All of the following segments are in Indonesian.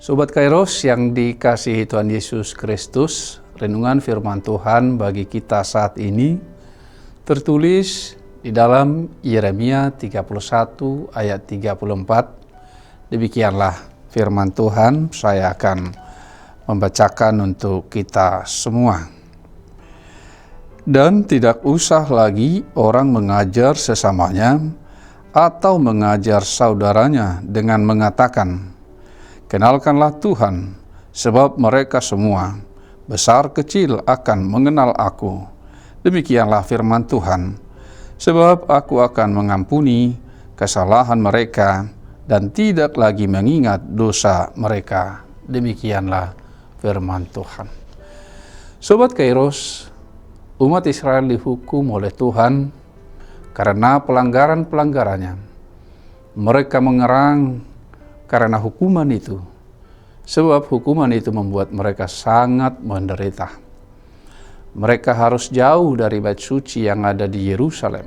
Sobat Kairos yang dikasihi Tuhan Yesus Kristus, renungan firman Tuhan bagi kita saat ini tertulis di dalam Yeremia 31 ayat 34. Demikianlah firman Tuhan, saya akan membacakan untuk kita semua. Dan tidak usah lagi orang mengajar sesamanya atau mengajar saudaranya dengan mengatakan, "Kenalkanlah Tuhan, sebab mereka semua, besar kecil, akan mengenal aku." Demikianlah firman Tuhan, sebab aku akan mengampuni kesalahan mereka dan tidak lagi mengingat dosa mereka. Demikianlah firman Tuhan. Sobat Kairos, umat Israel dihukum oleh Tuhan karena pelanggaran-pelanggarannya. Mereka mengerang karena hukuman itu, sebab hukuman itu membuat mereka sangat menderita. Mereka harus jauh dari bait suci yang ada di Yerusalem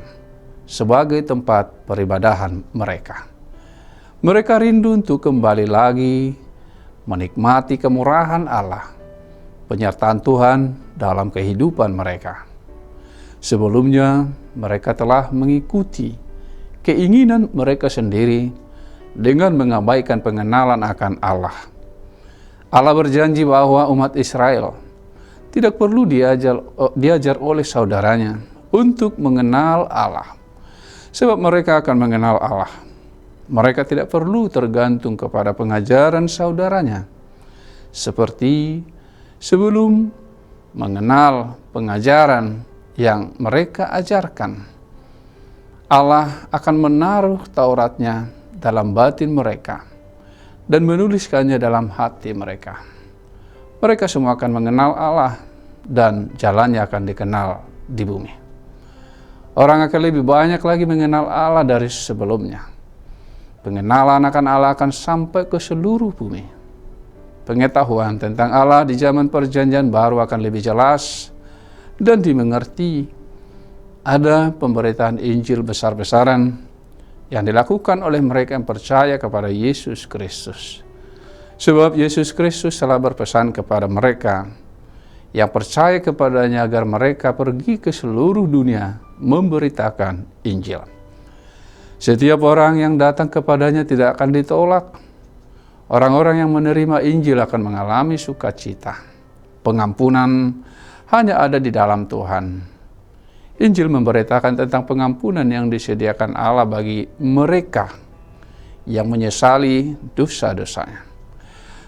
sebagai tempat peribadahan mereka. Mereka rindu untuk kembali lagi menikmati kemurahan Allah, penyertaan Tuhan dalam kehidupan mereka. Sebelumnya, mereka telah mengikuti keinginan mereka sendiri dengan mengabaikan pengenalan akan Allah. Allah berjanji bahwa umat Israel tidak perlu diajar oleh saudaranya untuk mengenal Allah, sebab mereka akan mengenal Allah. Mereka tidak perlu tergantung kepada pengajaran saudaranya, seperti sebelum mengenal pengajaran yang mereka ajarkan. Allah akan menaruh Tauratnya dalam batin mereka dan menuliskannya dalam hati mereka. Mereka semua akan mengenal Allah dan jalannya akan dikenal di bumi. Orang akan lebih banyak lagi mengenal Allah dari sebelumnya. Pengenalan akan Allah akan sampai ke seluruh bumi. Pengetahuan tentang Allah di zaman Perjanjian Baru akan lebih jelas dan dimengerti. Ada pemberitaan Injil besar-besaran yang dilakukan oleh mereka yang percaya kepada Yesus Kristus. Sebab Yesus Kristus telah berpesan kepada mereka yang percaya kepadanya agar mereka pergi ke seluruh dunia memberitakan Injil. Setiap orang yang datang kepadanya tidak akan ditolak. Orang-orang yang menerima Injil akan mengalami sukacita. Pengampunan hanya ada di dalam Tuhan. Injil memberitakan tentang pengampunan yang disediakan Allah bagi mereka yang menyesali dosa-dosanya.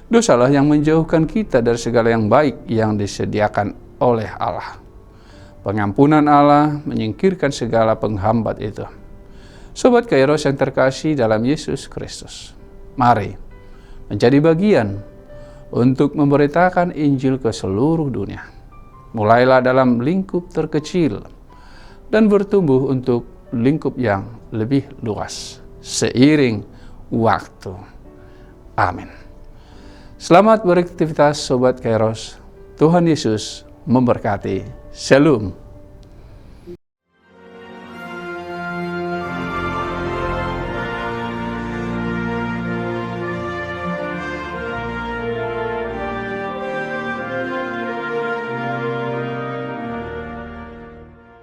Dosalah yang menjauhkan kita dari segala yang baik yang disediakan oleh Allah. Pengampunan Allah menyingkirkan segala penghambat itu. Sobat Kairos yang terkasih dalam Yesus Kristus, mari menjadi bagian untuk memberitakan Injil ke seluruh dunia. Mulailah dalam lingkup terkecil dan bertumbuh untuk lingkup yang lebih luas seiring waktu. Amin. Selamat beraktivitas Sobat Kairos. Tuhan Yesus memberkati. Shalom.